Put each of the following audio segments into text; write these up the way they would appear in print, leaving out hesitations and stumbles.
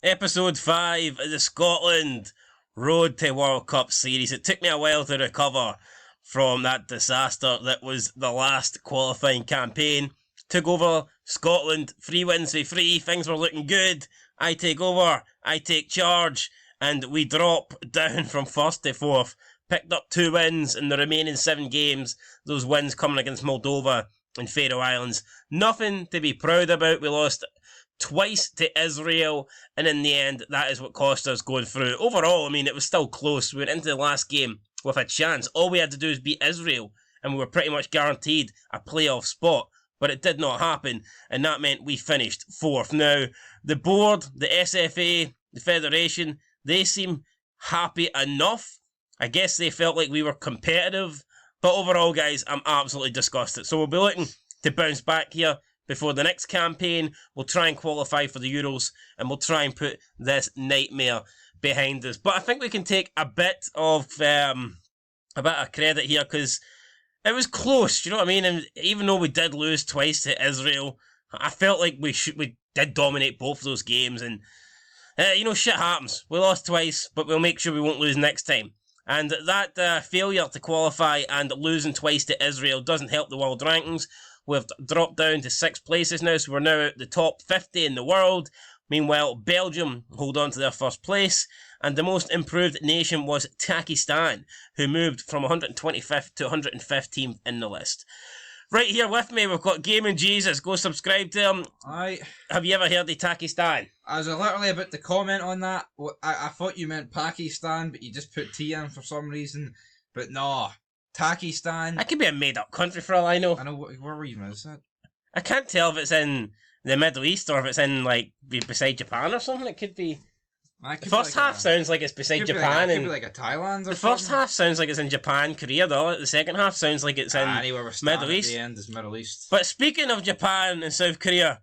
Episode 5 of the Scotland Road to World Cup series. It took me a while to recover from that disaster that was the last qualifying campaign. Took over Scotland, 3 wins for 3, things were looking good. I take over, I take charge, and we drop down from 1st to 4th. Picked up 2 wins in the remaining 7 games, those wins coming against Moldova and Faroe Islands. Nothing to be proud about. We lost twice to Israel, and in the end, that is what cost us going through. Overall, I mean, it was still close. We went into the last game with a chance. All we had to do was beat Israel, and we were pretty much guaranteed a playoff spot, but it did not happen, and that meant we finished 4th. Now, the board, the SFA, the Federation, they seem happy enough. I guess they felt like we were competitive, but overall, guys, I'm absolutely disgusted. So we'll be looking to bounce back here before the next campaign. We'll try and qualify for the Euros, and we'll try and put this nightmare behind us. But I think we can take a bit of credit here, because it was close, you know what I mean? And even though we did lose twice to Israel, I felt like we did dominate both of those games. And shit happens. We lost twice, but we'll make sure we won't lose next time. And that failure to qualify and losing twice to Israel doesn't help the world rankings. We've dropped down to 6 places now, so we're now at the top 50 in the world. Meanwhile, Belgium hold on to their 1st place, and the most improved nation was Pakistan, who moved from 125th to 115th in the list. Right here with me, we've got GAMINJESUS. Go subscribe to him. Aye. Have you ever heard of Pakistan? I was literally about to comment on that. I thought you meant Pakistan, but you just put T in for some reason. But no, Pakistan. That could be a made-up country for all I know. I know, where even is that? I can't tell if it's in the Middle East or if it's in, like, beside Japan or something. It could be. The first half sounds like it's beside Japan. It could be like a Thailand or something. The first half sounds like it's in Japan, Korea, though. The second half sounds like it's in Middle East. At the end is Middle East. But speaking of Japan and South Korea,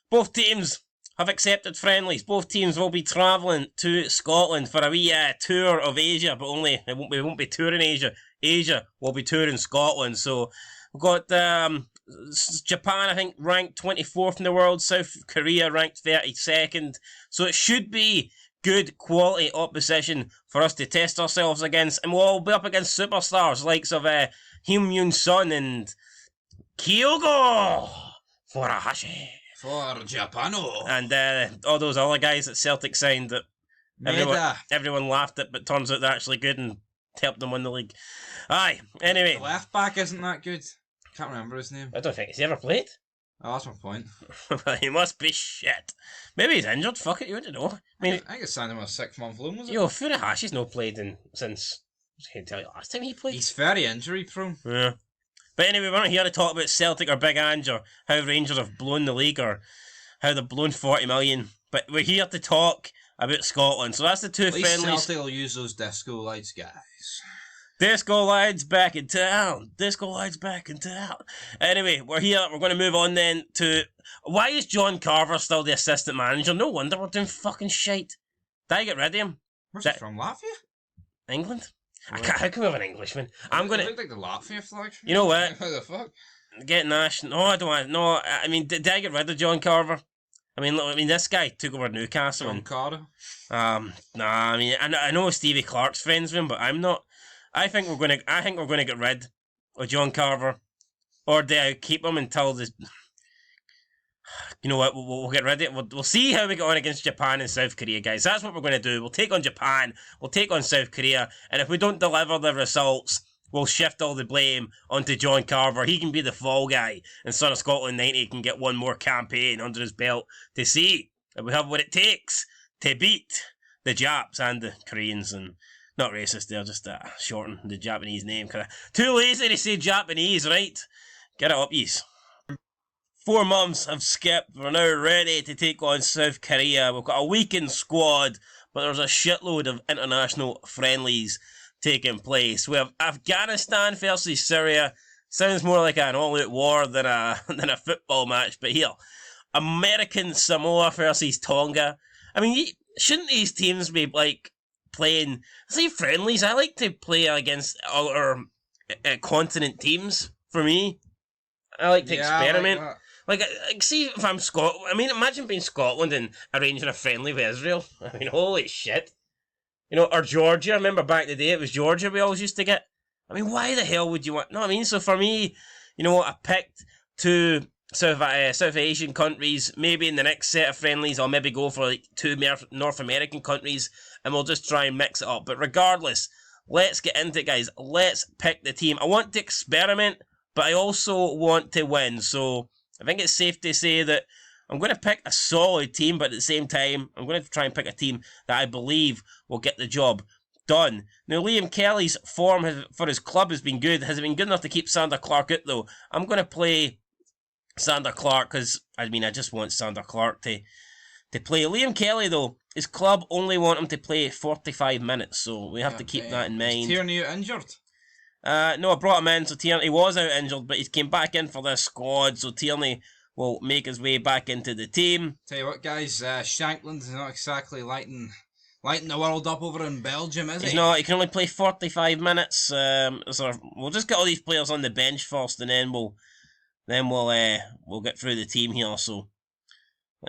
both teams have accepted friendlies. Both teams will be travelling to Scotland for a wee tour of Asia, but we won't be touring Asia. Asia will be touring Scotland. So we've got Japan, I think, ranked 24th in the world. South Korea ranked 32nd. So it should be good quality opposition for us to test ourselves against, and we'll all be up against superstars likes of Hyun Myun Son and Kyogo Furuhashi for Japano, and all those other guys that Celtic signed that everyone laughed at, but turns out they're actually good and helped them win the league. Aye, anyway. The left back isn't that good. Can't remember his name. I don't think he's ever played. Oh, that's my point. He must be shit. Maybe he's injured. Fuck it, you wouldn't know. I think it's signed him on a 6-month loan, was it? Yo, Furuhashi's not played since. I can't tell you last time he played. He's very injury prone. Yeah. But anyway, we're not here to talk about Celtic or Big Ange or how Rangers have blown the league or how they've blown 40 million. But we're here to talk about Scotland. So that's the two friendlies. Celtic will use those disco lights, guys. Disco lads back in town. Disco lads back in town. Anyway, we're here. We're going to move on then to... Why is John Carver still the assistant manager? No wonder we're doing fucking shite. Did I get rid of him? Where's he from? Latvia? England? How can we have an Englishman? I'm going to... look like the Latvia flag. You know what? How the fuck? Get Nash. No, I don't want... No, I mean, did I get rid of John Carver? I mean, this guy took over Newcastle. John Carter? Nah, I mean, I know Stevie Clark's friends with him, but I'm not... I think we're going to get rid of John Carver, or do I keep him until the... You know what, we'll get rid of it. We'll see how we get on against Japan and South Korea, guys. That's what we're going to do. We'll take on Japan, we'll take on South Korea, and if we don't deliver the results, we'll shift all the blame onto John Carver. He can be the fall guy, and Son of Scotland 90 can get one more campaign under his belt to see if we have what it takes to beat the Japs and the Koreans. And not racist there, just shorten the Japanese name. Too lazy to say Japanese, right? Get it up, yous. 4 months have skipped. We're now ready to take on South Korea. We've got a weakened squad, but there's a shitload of international friendlies taking place. We have Afghanistan versus Syria. Sounds more like an all-out war than a football match, but here. American Samoa versus Tonga. I mean, shouldn't these teams be, like, playing... say friendlies? I like to play against other continent teams, for me. I like to experiment. Like, see if I'm Scotland. I mean, imagine being Scotland and arranging a friendly with Israel. I mean, holy shit. You know, or Georgia. I remember back in the day, it was Georgia we always used to get. I mean, why the hell would you want... No, I mean, so for me, you know what, I picked two South Asian countries. Maybe in the next set of friendlies, I'll maybe go for like two North American countries, and we'll just try and mix it up. But regardless, let's get into it, guys. Let's pick the team. I want to experiment, but I also want to win. So I think it's safe to say that I'm going to pick a solid team, but at the same time, I'm going to try and pick a team that I believe will get the job done. Now, Liam Kelly's form for his club has been good. Has it been good enough to keep Sander Clark out, though? I'm going to play Sander Clark because, I mean, I just want Sander Clark to play. Liam Kelly, though, his club only want him to play 45 minutes, so we have to keep that in mind. Is Tierney out injured? No, I brought him in, so Tierney was out injured, but he came back in for this squad, so Tierney will make his way back into the team. Tell you what, guys, Shankland's not exactly lighting the world up over in Belgium, is he? He's not. He can only play 45 minutes. So we'll just get all these players on the bench first, and then we'll get through the team here. So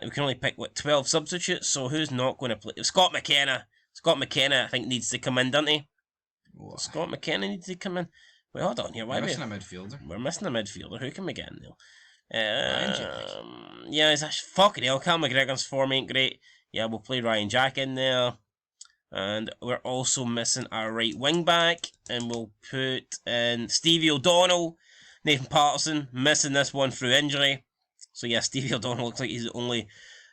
we can only pick 12 substitutes. So who's not going to play? Scott McKenna. Scott McKenna, I think, needs to come in, doesn't he? What? Scott McKenna needs to come in. Wait, hold on here. Why we're missing a midfielder? We're missing a midfielder. Who can we get in there? Yeah, it's actually fucking hell. Cal McGregor's form ain't great. Yeah, we'll play Ryan Jack in there. And we're also missing our right wing back. And we'll put in Stevie O'Donnell. Nathan Patterson missing this one through injury. So yeah, Stevie O'Donnell looks like he's the only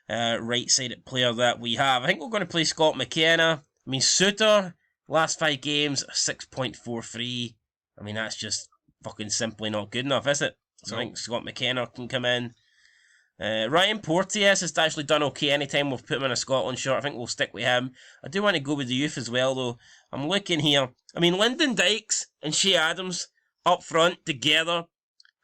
right-sided player that we have. I think we're going to play Scott McKenna. I mean, Suter, last 5 games, 6.43. I mean, that's just fucking simply not good enough, is it? So I think Scott McKenna can come in. Ryan Porteous has actually done okay anytime we've put him in a Scotland shirt. I think we'll stick with him. I do want to go with the youth as well, though. I'm looking here. I mean, Lyndon Dykes and Shea Adams up front together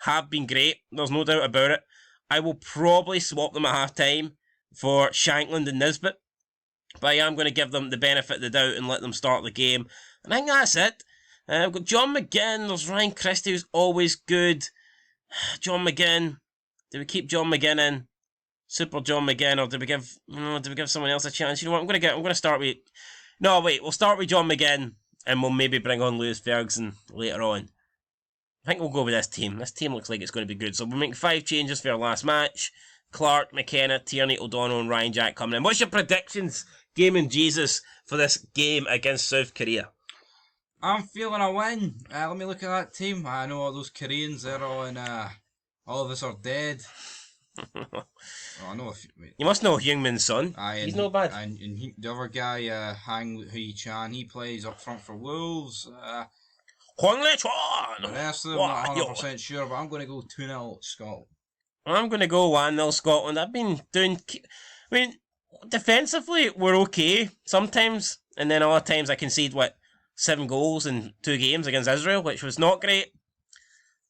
have been great. There's no doubt about it. I will probably swap them at half-time for Shankland and Nisbet. But I am going to give them the benefit of the doubt and let them start the game. And I think that's it. We've got John McGinn. There's Ryan Christie, who's always good. John McGinn. Do we keep John McGinn in? Super John McGinn, or do we give someone else a chance? You know what? I'm going to start with... No, wait. We'll start with John McGinn, and we'll maybe bring on Lewis Ferguson later on. I think we'll go with this team. This team looks like it's going to be good. So we'll make 5 changes for our last match. Clark, McKenna, Tierney, O'Donnell, and Ryan Jack coming in. What's your predictions, Gaming Jesus, for this game against South Korea? I'm feeling a win. Let me look at that team. I know all those Koreans, they're all in... all of us are dead. I know you must know Heung-min Son. He's no bad. And the other guy, Hang Hui-chan, he plays up front for Wolves. Hwang Le-chuan! The rest of them, I'm not 100% sure, but I'm going to go 2-0 Scotland. I'm going to go 1-0 Scotland. I've been doing... I mean, defensively, we're okay sometimes. And then other times I concede, 7 goals in 2 games against Israel, which was not great.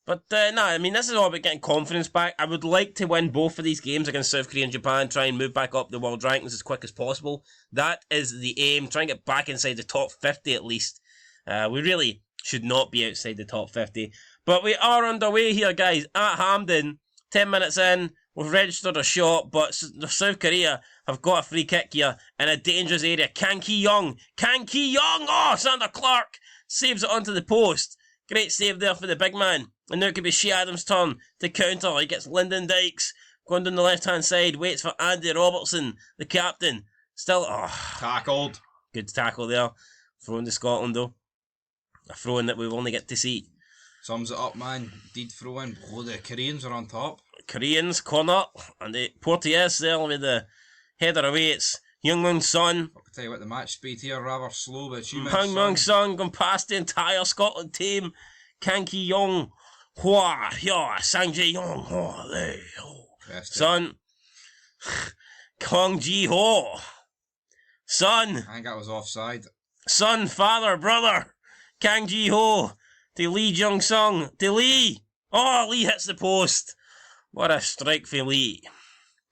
But, I mean, this is all about getting confidence back. I would like to win both of these games against South Korea and Japan, try and move back up the world rankings as quick as possible. That is the aim, try and get back inside the top 50 at least. We really should not be outside the top 50. But we are underway here, guys, at Hampden. 10 minutes in, we've registered a shot, but South Korea have got a free kick here in a dangerous area. Kang Ki-young! Oh, Sander Clark saves it onto the post. Great save there for the big man. And now it could be Shea Adams' turn to counter. He gets Lyndon Dykes going down the left-hand side. Waits for Andy Robertson, the captain. Still, tackled. Good tackle there. Thrown to Scotland, though. A throw-in that we'll only get to see. Sums it up, man. Did throw-in. Oh, the Koreans are on top. Koreans, corner. And the Porteous there with the header away. It's Heung-min Son. I'll tell you what, the match speed here rather slow, but Heung-min Son going past the entire Scotland team. Kang Ki-young. Hua, Hua, Sang Jae-yong, Hua, Lei, Ho. Son. Kong Ji-ho. Son. I think that was offside. Son, father, brother. Kang Ji-ho. To Lee Jung-sung. To Lee. Oh, Lee hits the post. What a strike for Lee.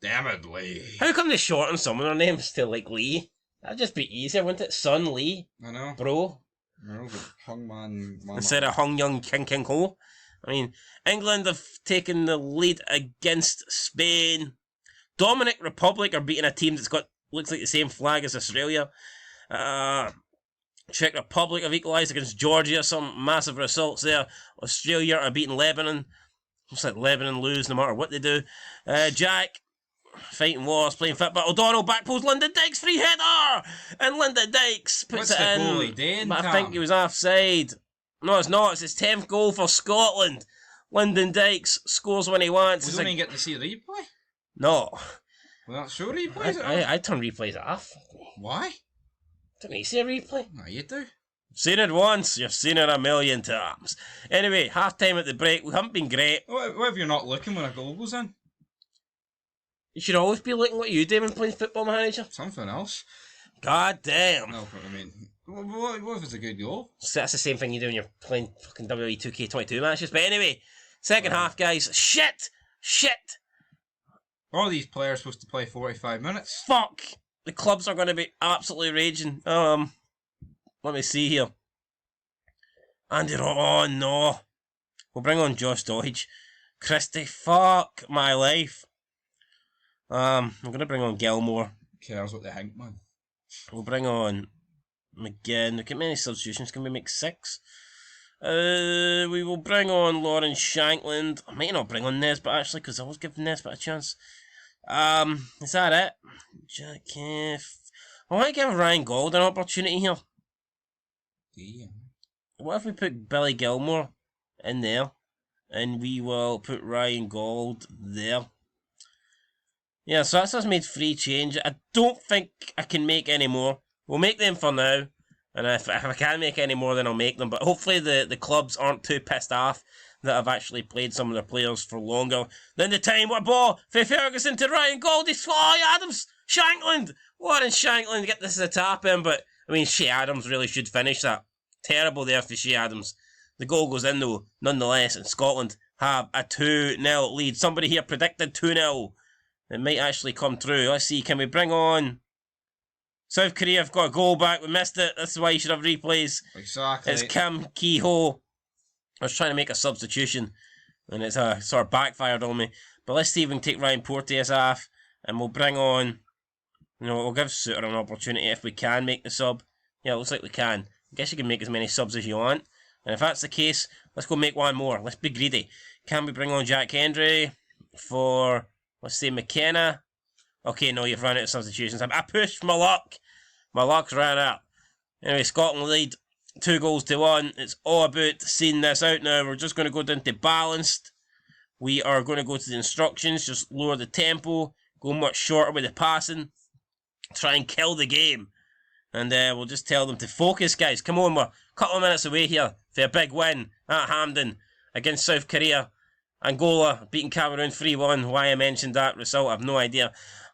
Damn it, Lee. How come they shorten some of their names to like Lee? That'd just be easier, wouldn't it? Son Lee. I know. Bro. No, but Hung Man. Instead of Hung Young King King Ho. I mean, England have taken the lead against Spain. Dominic Republic are beating a team that's got looks like the same flag as Australia. Czech Republic have equalised against Georgia. Some massive results there. Australia are beating Lebanon. Looks like Lebanon lose no matter what they do. Jack fighting wars, playing football. O'Donnell back post, Lyndon Dykes free header, and Lyndon Dykes puts What's it the in. goalie doing, But I Tam? think he was offside. No, it's not. It's his 10th goal for Scotland. Lyndon Dykes scores when he wants. We It's don't even get to see a replay. No. We're not sure replays. I turn replays off. Why? Don't need to see a replay. No, you do. Seen it once, you've seen it a million times. Anyway, half time at the break. We haven't been great. What if you're not looking when a goal goes in? You should always be looking what you do when playing Football Manager. Something else. God damn. No, but I mean, what if it's a good goal? So that's the same thing you do when you're playing fucking WWE 2K22 matches. But anyway, second half, guys. Shit! All these players supposed to play 45 minutes. Fuck! The clubs are going to be absolutely raging. Let me see here. Oh no. We'll bring on Josh Dodge. Christy, fuck my life. I'm going to bring on Gilmore. Who cares what they think, man? We'll bring on McGinn. Look at many substitutions. Can we make 6? We will bring on Lawrence Shankland. I might not bring on Nesbitt actually, because I was giving Nesbitt a chance. Is that it? Jack I want to give Ryan Gold an opportunity here. Damn. What if we put Billy Gilmore in there, and we will put Ryan Gold there? Yeah, so that's us made 3 change. I don't think I can make any more. We'll make them for now, and if I can make any more, then I'll make them. But hopefully the clubs aren't too pissed off that I've actually played some of their players for longer than the time. What a ball for Ferguson to Ryan Gold. Adams, Shankland. Warren Shankland get this as a tap in, but I mean, Shea Adams really should finish that. Terrible there for Shea Adams. The goal goes in though, nonetheless, and Scotland have a 2-0 lead. Somebody here predicted 2-0. It might actually come through. Let's see, can we bring on... South Korea have got a goal back. We missed it. This is why you should have replays. Exactly. It's Kim Ki-ho. I was trying to make a substitution, and it's sort of backfired on me. But let's see if we can take Ryan Porteous off, and we'll bring on... we'll give Suter an opportunity if we can make the sub. Yeah, it looks like we can. I guess you can make as many subs as you want. And if that's the case, let's go make one more. Let's be greedy. Can we bring on Jack Hendry for, let's say, McKenna? Okay, no, you've run out of substitutions. I pushed my luck. My luck's ran out. Anyway, Scotland lead 2-1. It's all about seeing this out now. We're just going to go down to balanced. We are going to go to the instructions. Just lower the tempo. Go much shorter with the passing. Try and kill the game. And we'll just tell them to focus, guys. Come on, we're a couple of minutes away here for a big win at Hampden against South Korea. Angola beating Cameroon 3-1. Why I mentioned that result, I have no idea.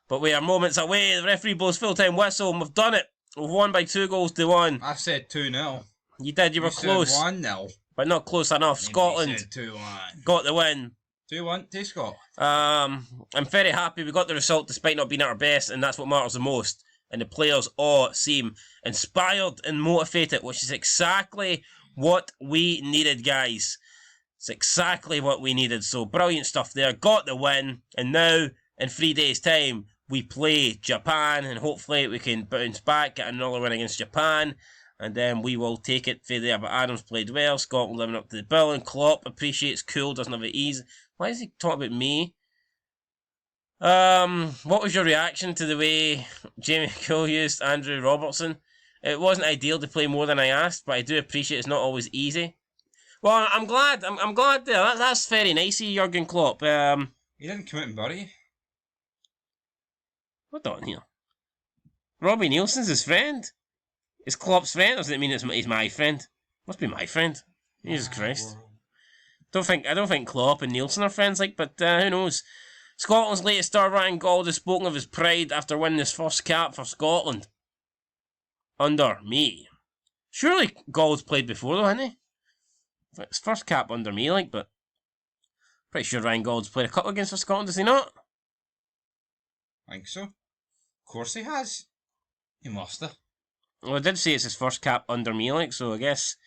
But we are moments away. The referee blows full-time whistle, and we've done it. We've won by 2-1. I said 2-0. You did, you were close. Said 1-0. But not close enough. Scotland said 2-1. got the win. 2-1 to Scotland. I'm very happy we got the result despite not being at our best, and that's what matters the most. And the players all seem inspired and motivated, which is exactly what we needed, guys. It's exactly what we needed. So brilliant stuff there. Got the win. And now, in 3 days' time, we play Japan. And hopefully we can bounce back, get another win against Japan. And then we will take it for there. But Adams played well. Scotland living up to the bill. And Klopp appreciates cool, doesn't have it easy. Why is he talking about me? What was your reaction to the way Jamie Cool used Andrew Robertson? It wasn't ideal to play more than I asked, but I do appreciate it's not always easy. Well, I'm glad. I'm glad there. That's very nice of you, Jurgen Klopp. He didn't commit and bury. What on here? Robbie Nielsen's his friend. Is Klopp's friend, or does it mean he's my friend? Must be my friend. Jesus Christ. I don't think Klopp and Nielsen are friends, but who knows? Scotland's latest star, Ryan Gold, has spoken of his pride after winning his first cap for Scotland. Under me. Surely Gold's played before though, hasn't he? His first cap under me, but pretty sure Ryan Gold's played a couple of games for Scotland, does he not? I think so. Of course he has. He must have. Well, I did say it's his first cap under me, so I guess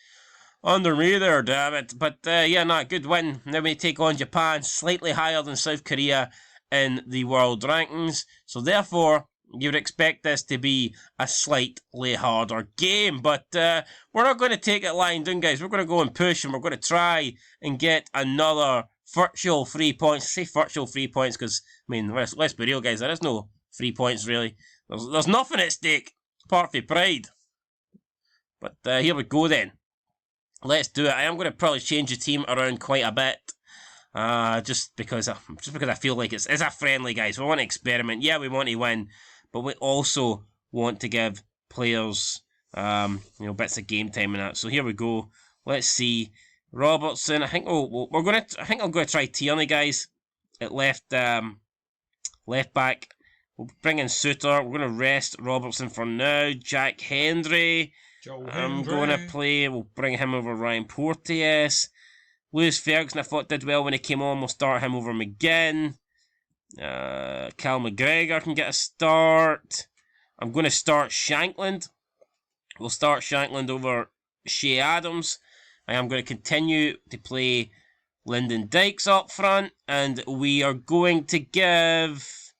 Under me there, damn it. But yeah, no, good win. Now we take on Japan, slightly higher than South Korea in the world rankings. So therefore, you would expect this to be a slightly harder game. But we're not going to take it lying down, guys. We're going to go and push, and we're going to try and get another virtual 3 points. I say virtual 3 points because, I mean, let's be real, guys. There is no 3 points, really. There's nothing at stake, apart from pride. But here we go, then. Let's do it. I am going to probably change the team around quite a bit. Just because I feel like it's a friendly, guys. We want to experiment. Yeah, we want to win, but we also want to give players, bits of game time and that. So here we go. Let's see. Robertson. I think I'm going to try Tierney, guys, at left back. We'll bring in Suter. We're going to rest Robertson for now. Jack Hendry. I'm going to play. We'll bring him over Ryan Porteous. Lewis Ferguson, I thought did well when he came on. We'll start him over McGinn. Cal McGregor can get a start. I'm going to start Shankland. We'll start Shankland over Shea Adams. I am going to continue to play Lyndon Dykes up front. And we are going to give...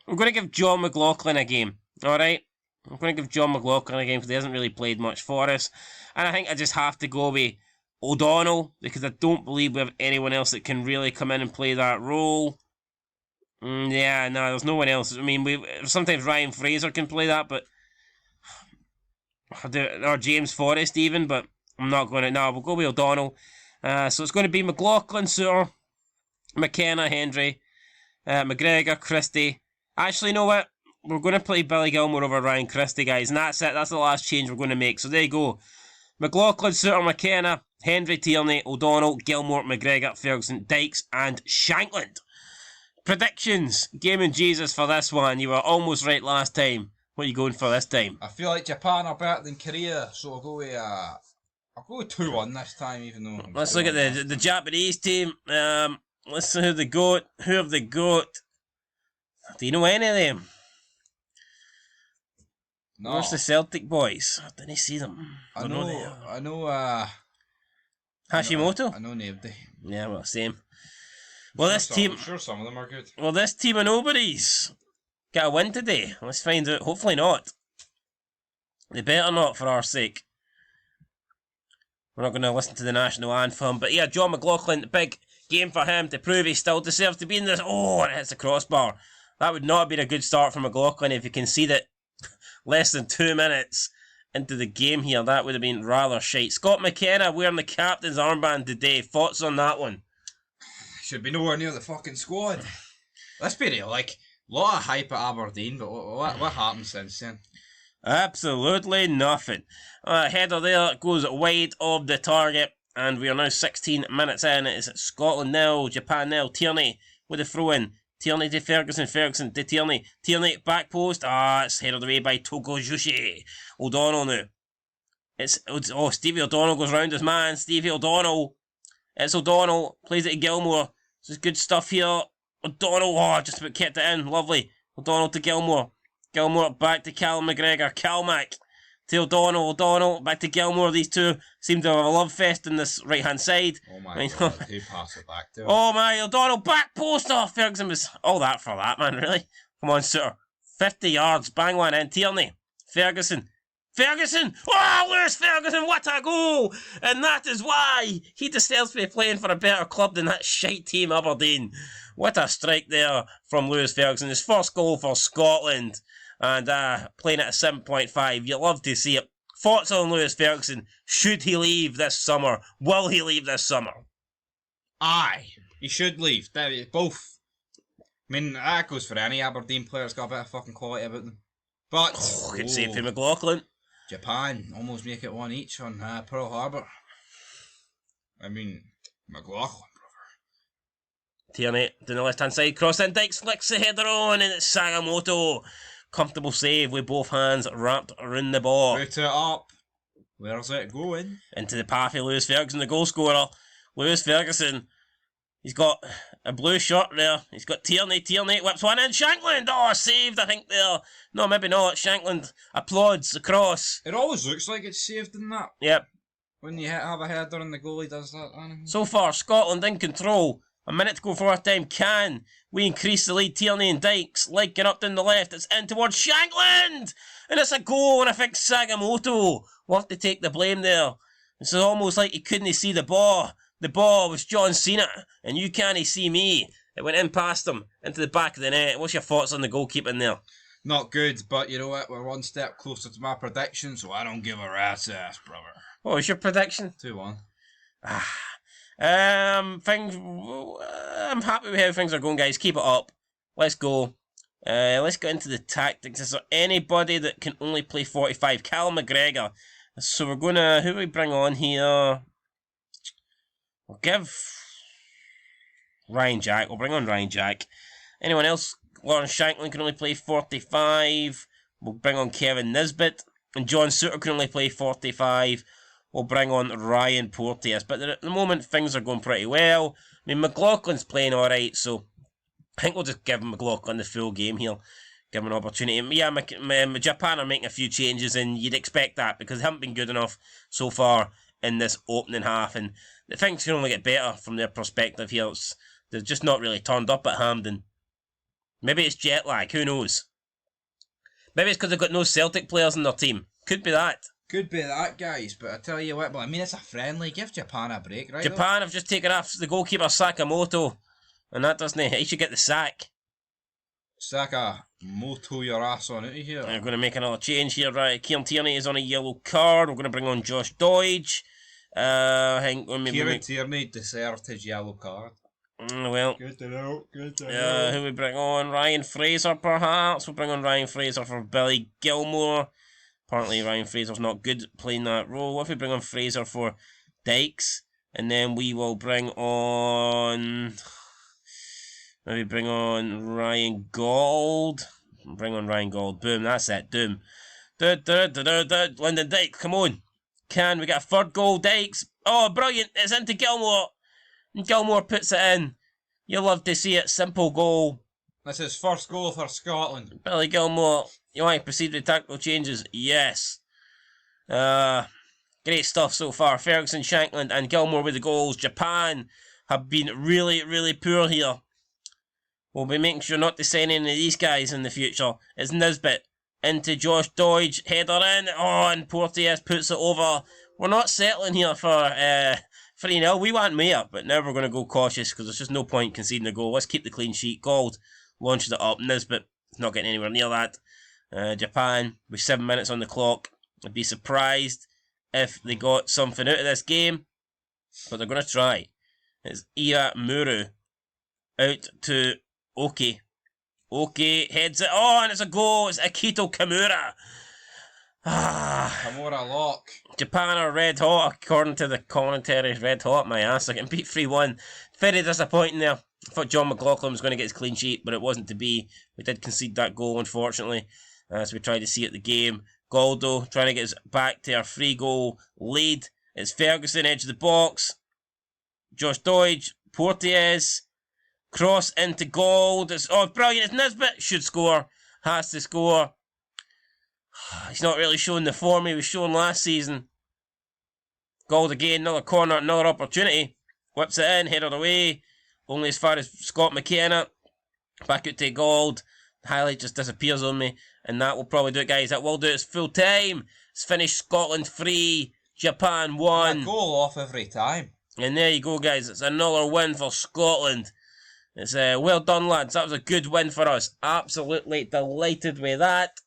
We're going to give John McLaughlin a game. Alright? I'm going to give John McLaughlin a game because he hasn't really played much for us. And I think I just have to go with O'Donnell because I don't believe we have anyone else that can really come in and play that role. Yeah, no, there's no one else. I mean, sometimes Ryan Fraser can play that, but... Or James Forrest even, but I'm not going to... No, we'll go with O'Donnell. So it's going to be McLaughlin, Suter, McKenna, Hendry, McGregor, Christie. Actually, you know what? We're going to play Billy Gilmore over Ryan Christie, guys. And that's it. That's the last change we're going to make. So there you go. McLaughlin, Suter, McKenna, Hendry, Tierney, O'Donnell, Gilmore, McGregor, Ferguson, Dykes, and Shankland. Predictions. Gaming Jesus for this one. You were almost right last time. What are you going for this time? I feel like Japan are better than Korea, so I'll go with 2-1 this time, even though... Let's look at the Japanese team. Let's see who they got. Who have they got? Do you know any of them? No. Where's the Celtic boys? I didn't see them. I know Hashimoto? I know nobody. Yeah, well, same. Well, I'm sure some of them are good. Well, this team of nobodies got a win today. Let's find out. Hopefully not. They better not, for our sake. We're not going to listen to the national anthem. But yeah, John McLaughlin, big game for him to prove he still deserves to be in this. Oh, and it hits the crossbar. That would not have been a good start for McLaughlin if you can see that. Less than 2 minutes into the game here. That would have been rather shite. Scott McKenna wearing the captain's armband today. Thoughts on that one? Should be nowhere near the fucking squad. Let's be real, like, a lot of hype at Aberdeen, but what happened since then? Absolutely nothing. Header there goes wide of the target, and we are now 16 minutes in. It's Scotland 0, Japan 0. Tierney with the throw in. Tierney to Ferguson, Ferguson to Tierney. Tierney, back post. It's headed away by Togojushi. O'Donnell now. Stevie O'Donnell goes round his man. Stevie O'Donnell. It's O'Donnell. Plays it to Gilmore. This is good stuff here. O'Donnell, just about kept it in. Lovely. O'Donnell to Gilmore. Gilmore back to Cal McGregor. Calmac to O'Donnell. O'Donnell back to Gilmore. These two seem to have a love fest in this right-hand side. Oh my God, who passed it back to him? Oh my, O'Donnell, back post. Oh, Ferguson was all that for that, man, really. Come on, Suter. 50 yards, bang one in. Tierney. Ferguson. Oh, Lewis Ferguson, what a goal! And that is why he deserves to be playing for a better club than that shite team Aberdeen. What a strike there from Lewis Ferguson. His first goal for Scotland. And playing at a 7.5. You love to see it. Thoughts on Lewis Ferguson? Should he leave this summer? Will he leave this summer? Aye, he should leave. Both. I mean, that goes for any Aberdeen player that's got a bit of fucking quality about them. But... good save for McLaughlin. Japan almost make it 1 each on Pearl Harbor. I mean, McLaughlin, brother. Tierney down the left-hand side. Cross in. Dykes flicks the header on, and it's Sagamoto. Comfortable save with both hands wrapped around the ball. Put it up. Where's it going? Into the path of Lewis Ferguson, the goal scorer. Lewis Ferguson. He's got a blue shirt there. He's got Tierney. Tierney whips one in. Shankland. Oh, saved, I think, there. No, maybe not. Shankland applauds the cross. It always looks like it's saved in that. Yep. When you have a header and the goalie does that. So far, Scotland in control. A minute to go for half time. Can we increase the lead? Tierney and Dykes linking up down the left. It's in towards Shankland. And it's a goal, and I think Sakamoto will have to take the blame there. It's almost like he couldn't see the ball. The ball was John Cena, and you can't see me. It went in past him, into the back of the net. What's your thoughts on the goalkeeping there? Not good, but you know what? We're one step closer to my prediction, so I don't give a rat's ass, brother. What was your prediction? 2-1. I'm happy with how things are going, guys. Keep it up. Let's go. Let's get into the tactics. Is there anybody that can only play 45? Cal McGregor. So we're going to... Who do we bring on here? We'll give Ryan Jack. We'll bring on Ryan Jack. Anyone else? Lawrence Shankland can only play 45. We'll bring on Kevin Nisbet. And John Suter can only play 45. We'll bring on Ryan Porteous. But at the moment, things are going pretty well. I mean, McLaughlin's playing alright, so I think we'll just give McLaughlin the full game here. Give him an opportunity. Yeah, Japan are making a few changes, and you'd expect that because they haven't been good enough so far in this opening half. And the things can only get better from their perspective here. They're just not really turned up at Hampden. Maybe it's jet lag, who knows? Maybe it's because they've got no Celtic players in their team. Could be that. Could be that, guys, but I tell you what, well, I mean, it's a friendly. Give Japan a break, right? Japan have just taken off the goalkeeper Sakamoto, and that doesn't... He should get the sack. Sakamoto your ass on out of here. I'm going to make another change here, right? Kieran Tierney is on a yellow card. We're going to bring on Josh Doidge. Kieran Tierney deserved his yellow card. Well, good to know. Who we bring on? Ryan Fraser, perhaps. We'll bring on Ryan Fraser for Billy Gilmore. Apparently, Ryan Fraser's not good at playing that role. What if we bring on Fraser for Dykes? And then we will bring on... Maybe bring on Ryan Gold. Bring on Ryan Gold. Boom, that's it. Doom. Lyndon Dykes, come on. Can we get a third goal, Dykes? Oh, brilliant. It's into Gilmore. And Gilmore puts it in. You'll love to see it. Simple goal. That's his first goal for Scotland. Billy Gilmore. You want to proceed with tactical changes? Yes. Great stuff so far. Ferguson, Shankland and Gilmore with the goals. Japan have been really, really poor here. We'll be making sure not to send any of these guys in the future. It's Nisbet into Josh Doidge. Header in. Oh, and Porteous puts it over. We're not settling here for 3-0. We want more, but now we're going to go cautious because there's just no point conceding a goal. Let's keep the clean sheet. Gold launches it up. Nisbet not getting anywhere near that. Japan with 7 minutes on the clock. I'd be surprised if they got something out of this game, but they're going to try. It's Ia Muru out to Oki. Oki heads it on. It's a goal. It's Akito Kimura. Kimura lock. Japan are red hot, according to the commentary. Red hot, my ass. I getting beat 3-1. Very disappointing there. I thought John McLaughlin was going to get his clean sheet, but it wasn't to be. We did concede that goal, unfortunately, as we tried to see at the game. Goldo trying to get us back to our 3-goal lead. It's Ferguson, edge of the box. Josh Doidge, Porteous, cross into Gold. It's brilliant. It's Nisbet. Should score. Has to score. He's not really showing the form he was showing last season. Gold again, another corner, another opportunity. Whips it in, headed away. Only as far as Scott McKenna. Back out to Gold. The highlight just disappears on me. And that will probably do it, guys. That will do it. It's full time. It's finished. Scotland 3, Japan 1. A goal off every time. And there you go, guys. It's another win for Scotland. It's well done, lads. That was a good win for us. Absolutely delighted with that.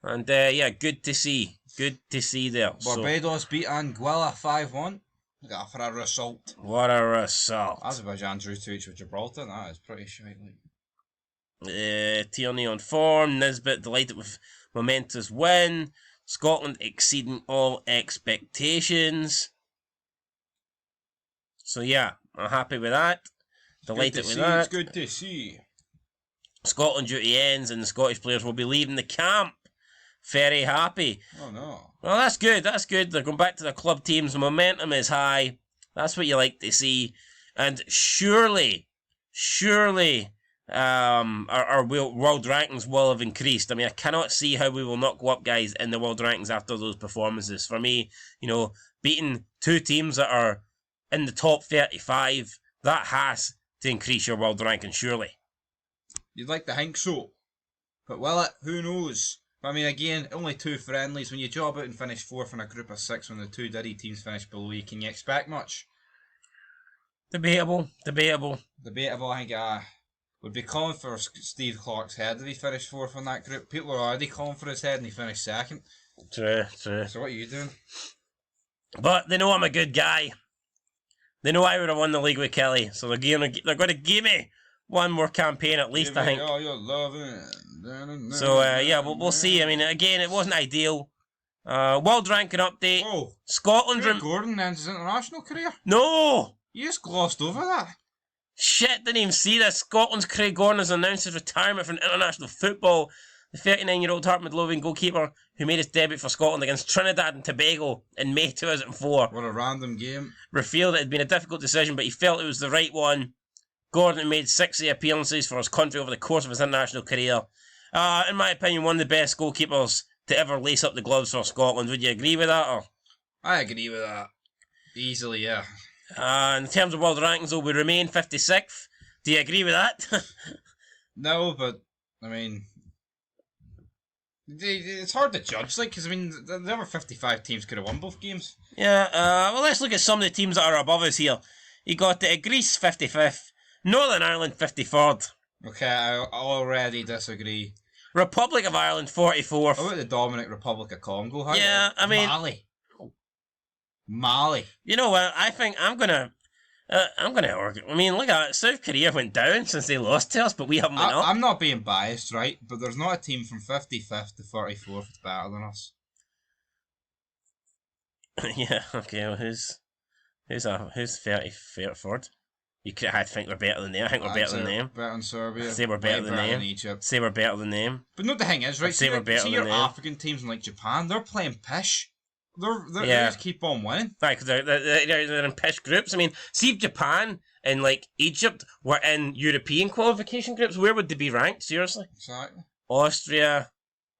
And yeah, good to see. Good to see there. Barbados beat Anguilla 5-1. Look for a result. What a result. Azerbaijan drew 2-2 with Gibraltar. That is pretty shite. Tierney on form. Nisbet delighted with momentous win. Scotland exceeding all expectations. So yeah, I'm happy with that. Delighted with that. It's good to see. Scotland duty ends and the Scottish players will be leaving the camp. Very happy. Oh no. Well, that's good. That's good. They're going back to their club teams. The momentum is high. That's what you like to see. And surely, our world rankings will have increased. I mean, I cannot see how we will not go up, guys, in the world rankings after those performances. For me, beating two teams that are in the top 35, that has to increase your world ranking, surely. You'd like to think so. But will it? Who knows? But I mean, again, only 2 friendlies. When you job out and finish 4th in a group of 6 when the 2 Diddy teams finish below you, can you expect much? Debatable. I think would be calling for Steve Clark's head if he finished 4th in that group. People are already calling for his head and he finished 2nd. True. So what are you doing? But they know I'm a good guy. They know I would have won the league with Kelly, so they're going to give me one more campaign at least, I think. Oh, you're loving. So, yeah, we'll see. I mean, again, it wasn't ideal. World ranking update. Whoa. Scotland... Craig Gordon ends his international career? No! You just glossed over that. Shit, didn't even see this. Scotland's Craig Gordon has announced his retirement from international football. The 39-year-old Heart Midlothian goalkeeper who made his debut for Scotland against Trinidad and Tobago in May 2004. What a random game. Revealed it had been a difficult decision, but he felt it was the right one. Gordon made 60 appearances for his country over the course of his international career. In my opinion, one of the best goalkeepers to ever lace up the gloves for Scotland. Would you agree with that? Or? I agree with that. Easily, yeah. In terms of world rankings, though, we remain 56th. Do you agree with that? No, but, I mean... It's hard to judge, because, I mean, the other 55 teams could have won both games. Yeah, well, let's look at some of the teams that are above us here. You got Greece 55th, Northern Ireland 53rd. Okay, I already disagree. Republic of Ireland 44th. How about the Dominic Republic of Congo? I mean... Mali. You know what, I think I'm gonna argue. I mean, look at it. South Korea went down since they lost to us, but we haven't went up. I'm not being biased, right? But there's not a team from 55th to 44th that's better than us. Yeah, okay, well, who's 33rd? I think we're better than them. I think we're better than them. Better than Serbia. Say we're better than them. Egypt. Say we're better than them. But no, the thing is, right? Say we're better than your them. African teams like Japan, they're playing pish. They just keep on winning. Right, because they're in pish groups. I mean, see if Japan and like Egypt were in European qualification groups, where would they be ranked? Seriously? Exactly. Austria,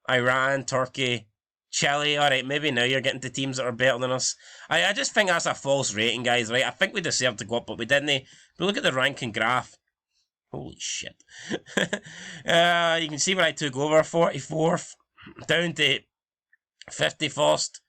Iran, Turkey, Chile. Alright, maybe now you're getting to teams that are better than us. I just think that's a false rating, guys, right? I think we deserved to go up, but we didn't. But look at the ranking graph. Holy shit. You can see where I took over, 44th, down to 51st.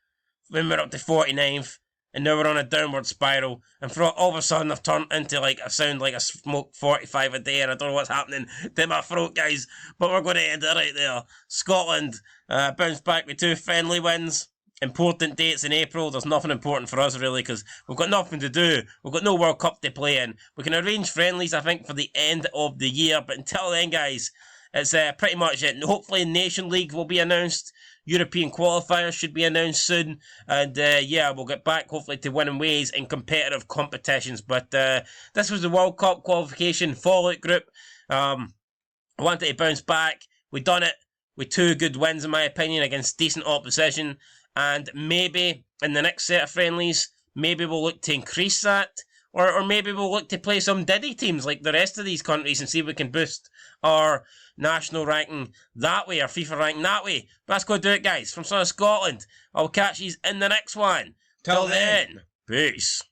When we're up to 49th, and now we're on a downward spiral, and for all of a sudden I've turned into I sound like I smoke 45 a day, and I don't know what's happening to my throat, guys, but we're going to end it right there. Scotland bounced back with 2 friendly wins. Important dates in April. There's nothing important for us really, because we've got nothing to do. We've got no World Cup to play in. We can arrange friendlies, I think, for the end of the year, but until then, guys, it's pretty much it. Hopefully Nation League will be announced. European qualifiers should be announced soon, and yeah, we'll get back hopefully to winning ways in competitive competitions. But this was the World Cup qualification fallout group. I wanted to bounce back. We done it with 2 good wins in my opinion against decent opposition, and maybe in the next set of friendlies, maybe we'll look to increase that, or maybe we'll look to play some Diddy teams like the rest of these countries and see if we can boost our national ranking that way, or FIFA ranking that way. But that's going to do it, guys. From Son of Scotland, I'll catch you in the next one. Till then, peace.